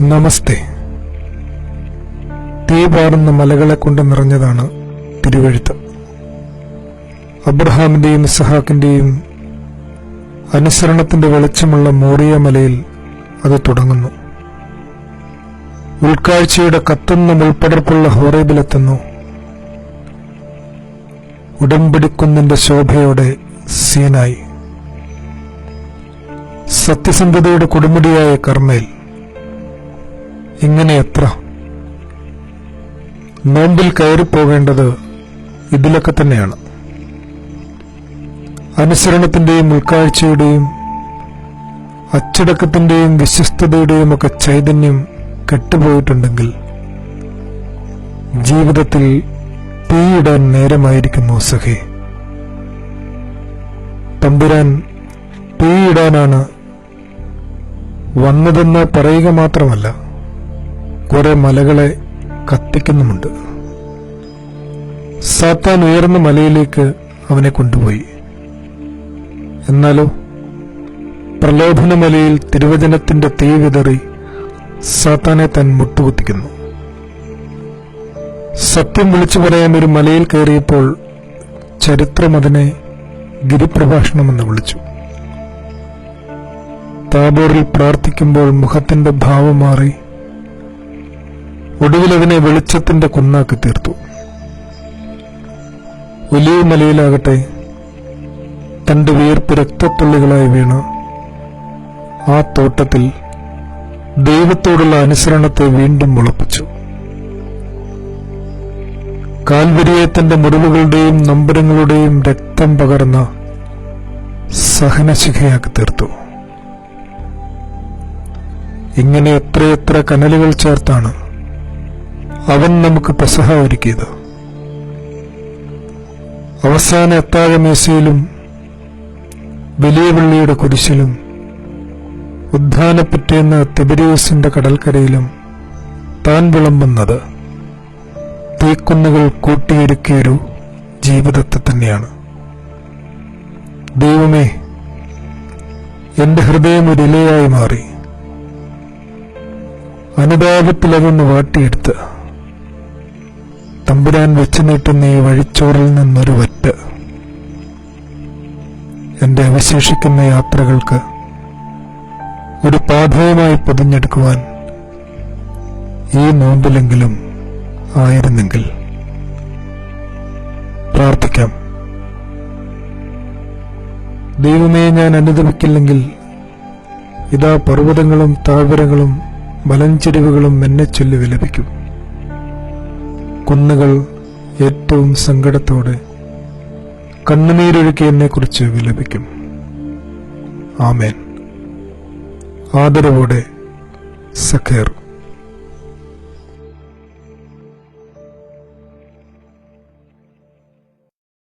നമസ്തേ. തീ പാറുന്ന മലകളെ കൊണ്ട് നിറഞ്ഞതാണ് തിരുവെഴുത്ത്. അബ്രഹാമിന്റെയും ഇസ്ഹാക്കിന്റെയും അനുസരണത്തിന്റെ വെളിച്ചമുള്ള മോറിയ മലയിൽ അത് തുടങ്ങുന്നു. ഉൾക്കാഴ്ചയുടെ കത്തുന്ന മുൾപ്പടർപ്പുള്ള ഹോറേബിലെത്തുന്നു. ഉടമ്പടിക്കുന്നിന്റെ ശോഭയോടെ സീനായി, സത്യസന്ധതയുടെ കൊടുമുടിയായ കർമ്മേൽ. ഇങ്ങനെ എത്ര നോമ്പിൽ കയറിപ്പോകേണ്ടത് ഇതിലൊക്കെ തന്നെയാണ്. അനുസരണത്തിന്റെയും ഉൾക്കാഴ്ചയുടെയും അച്ചടക്കത്തിന്റെയും വിശ്വസ്തതയുടെയും ഒക്കെ ചൈതന്യം കെട്ടുപോയിട്ടുണ്ടെങ്കിൽ ജീവിതത്തിൽ തീയിടാൻ നേരമായിരിക്കുന്നു സഖേ. തമ്പുരാൻ തീയിടാനാണ് വന്നതെന്ന് പറയുക മാത്രമല്ല, കുറെ മലകളെ കത്തിക്കുന്നുമുണ്ട്. സാത്താൻ ഉയർന്ന മലയിലേക്ക് അവനെ കൊണ്ടുപോയി. എന്നാലോ പ്രലോഭന മലയിൽ തിരുവചനത്തിന്റെ തീ വിതറി സാത്താനെ താൻ മുട്ടുകുത്തിക്കുന്നു. സത്യം വിളിച്ചു പറയാൻ ഒരു മലയിൽ കയറിയപ്പോൾ ചരിത്രം അതിനെ ഗിരിപ്രഭാഷണമെന്ന് വിളിച്ചു. താബോറിൽ പ്രാർത്ഥിക്കുമ്പോൾ മുഖത്തിന്റെ ഭാവം മാറി ഒടുവിൽ അതിനെ വെളിച്ചത്തിന്റെ കുന്നാക്കി തീർത്തു. ഒലീവ് മലയിലാകട്ടെ തന്റെ വിയർപ്പ് രക്തത്തുള്ളികളായി വീണ് ആ തോട്ടത്തിൽ ദൈവത്തോടുള്ള അനുസരണത്തെ വീണ്ടും മുളപ്പിച്ചു. കാൽവരിയെ തന്റെ മുറിവുകളുടെയും നൊമ്പരങ്ങളുടെയും രക്തം പകർന്ന സഹനശിഖയാക്കി തീർത്തു. ഇങ്ങനെ എത്രയെത്ര കനലുകൾ ചേർത്താണ് അവൻ നമുക്ക് പെസഹ ഒരുക്കിയത്. അവസാന അത്താഴമേശയിലും വലിയ പള്ളിയുടെ കുരിശിലും ഉദ്ധാനപ്പിറ്റേന്ന് തിബരിയൂസിന്റെ കടൽക്കരയിലും താൻ വിളമ്പുന്നത് തീക്കുന്നുകൾ കൂട്ടിയൊരുക്കിയൊരു ജീവിതത്തെ തന്നെയാണ്. ദൈവമേ, എന്റെ ഹൃദയം ഒരു ഇലയായി മാറി. അനുതാപത്തിലതൊന്ന് വാട്ടിയെടുത്ത് തമ്പുരാൻ വെച്ചു നീട്ടുന്ന ഈ വഴിച്ചോറിൽ നിന്നൊരു വറ്റ് എന്റെ അവശേഷിക്കുന്ന യാത്രകൾക്ക് ഒരു പാഠവുമായി പൊതിഞ്ഞെടുക്കുവാൻ ഈ നോമ്പിലെങ്കിലും ആയിരുന്നെങ്കിൽ. പ്രാർത്ഥിക്കാം. ദൈവമേ, ഞാൻ അനുദപിക്കില്ലെങ്കിൽ ഇതാ പർവ്വതങ്ങളും താഴ്വരകളും മലഞ്ചെരിവുകളും എന്നെ ചൊല്ലി വിലപിക്കും. കുന്നുകൾ ഏറ്റവും സങ്കടത്തോടെ കണ്ണുനീരൊഴുക്കി എന്നെക്കുറിച്ച് വിലപിക്കും. ആമേൻ. ആദരവോടെ സഖേർ.